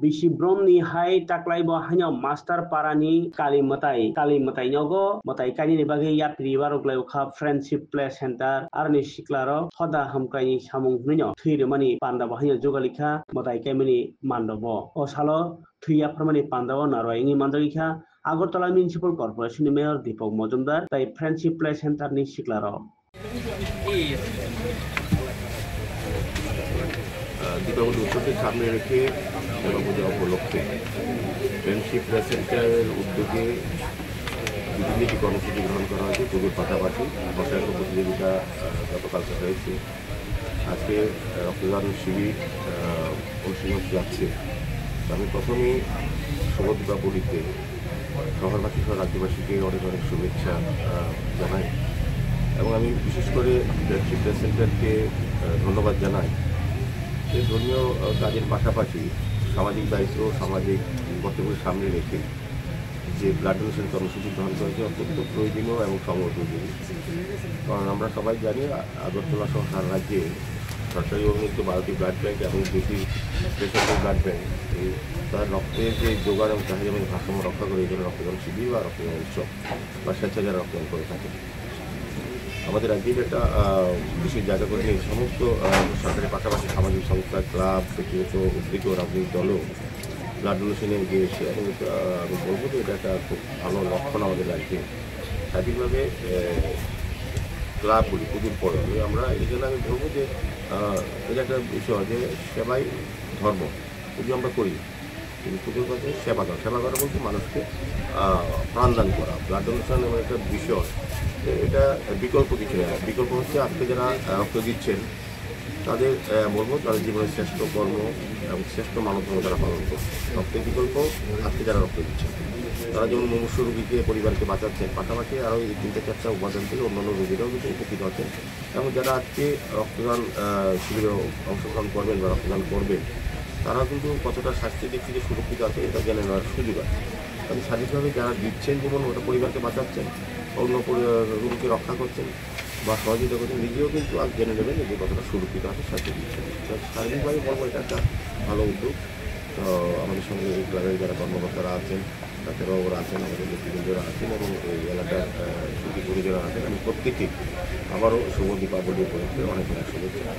Bisi Bromni hai taklai bo hanyo master parani kali matai nyogo matai kani ni bagi yatri baroglai ukha friendship play center arni siklaro hoda hamkai ni samung nunyo thuire mani panda bo hanyo jogalikha matai kaimani mandobo o salo thuya pharmani panda bo naroi ingi mandagikha Agartala Municipal Corporation ni Mayor Deepak Majumdar tai friendship play center ni siklaro Deepavali উৎসবকে সামনে রেখে দুর্গাপূজা উপলক্ষে friendship place সেন্টারের উদ্যোগে বিভিন্ন একটি কর্মসূচি গ্রহণ করা হয়েছে। পুজোর পাশাপাশি বসায়ন প্রতিযোগিতা গতকালকে হয়েছে। আজকে রক্তদান শিবির অনুশীলন যাচ্ছে। আমি প্রথমেই শুভ দীপাবলিতে শহরবাসী সহ রাজ্যবাসীকে অনেক অনেক শুভেচ্ছা জানাই এবং আমি বিশেষ করে ফ্রেন্ডশিপ প্লেস সেন্টারকে ধন্যবাদ জানাই। ধর্মীয় কাজের পাশাপাশি সামাজিক দায়িত্ব সামাজিক কর্তব্যের সামনে রেখে যে ব্লাড ডোনেশন কর্মসূচি গ্রহণ করেছে অত্যন্ত প্রয়োজনীয় এবং সময়োপযোগী। কারণ আমরা সবাই জানি আগরতলা সহ সারা রাজ্যে সরকারি অনুমোদিত 12টি ব্লাড ব্যাঙ্ক এবং 2টি বেসরকারি ব্লাড ব্যাঙ্ক তার রক্তের যে যোগান এবং চাহিদা এবং ভারসাম্য রক্ষা করে এই জন্য রক্তদান শিবির বা রক্তদান উৎসব বা স্বেচ্ছাচার রক্তদান করে থাকে। আমাদের রাজ্যের একটা বিশেষ জায়গা করে নিয়ে সমস্ত সরকারের পাশাপাশি সামাজিক সংস্থা ক্লাব ব্যক্তিগত উদ্যোগ রাজনৈতিক দলও ব্লাড ডোনেশনে এগিয়ে এসে এবং আমি বলবো যে এটা একটা খুব ভালো লক্ষণ আমাদের রাজ্যে। স্বাভাবিকভাবে ক্লাবগুলি পুজোর পরে আমরা এই জন্য আমি বলবো যে এটা একটা বিষয় যে সেবাই ধর্ম। পুজো আমরা করি কিন্তু পুজোর কাছে সেবা করা বলতে মানুষকে প্রাণদান করা। ব্লাড ডোনেশন এমন একটা বিষয় এটা বিকল্প কিছু নয়। বিকল্প হচ্ছে আজকে যারা রক্ত দিচ্ছেন তাদের বলবো তাদের জীবনের শ্রেষ্ঠ কর্ম এবং শ্রেষ্ঠ মানব ধর্ম তারা পালন করছে। রক্তের বিকল্প আজকে যারা রক্ত দিচ্ছেন তারা যেমন মুমূর্ষু রোগীকে পরিবারকে বাঁচাচ্ছেন, পাশাপাশি আরও এই 3-4টা উপাদান থেকে অন্যান্য রোগীরাও কিন্তু উপকৃত হচ্ছেন এবং যারা আজকে রক্তদান শিবিরে অংশগ্রহণ করবেন বা রক্তদান করবেন তারাও কিন্তু কতটা স্বাস্থ্যের দিক থেকে সুরক্ষিত আছে এটা জেনে নেওয়ার সুযোগ আছে। কারণ শারীরিকভাবে যারা দিচ্ছেন যেমন ওটা পরিবারকে বাঁচাচ্ছেন, অন্য রোগীকে রক্ষা করছেন বা সহযোগিতা করছেন, নিজেও কিন্তু আজ জেনে নেবেন যে কতটা সুরক্ষিত আছে স্বাস্থ্য দিচ্ছেন। শারীরিকভাবে বলবো এটা একটা ভালো উদ্যোগ। তো আমাদের সঙ্গে এই ক্লাবের যারা কর্মকর্তারা আছেন ডাক্তারবাবুরা আছেন, আমাদের ব্যক্তিবৃন্দরা আছেন এবং এই এলাকার সুখী পরিজনরা আছেন, আমি প্রত্যেকেই আবারও শুভ দীপাবলি উপলক্ষে অনেক অনেক শুভেচ্ছা।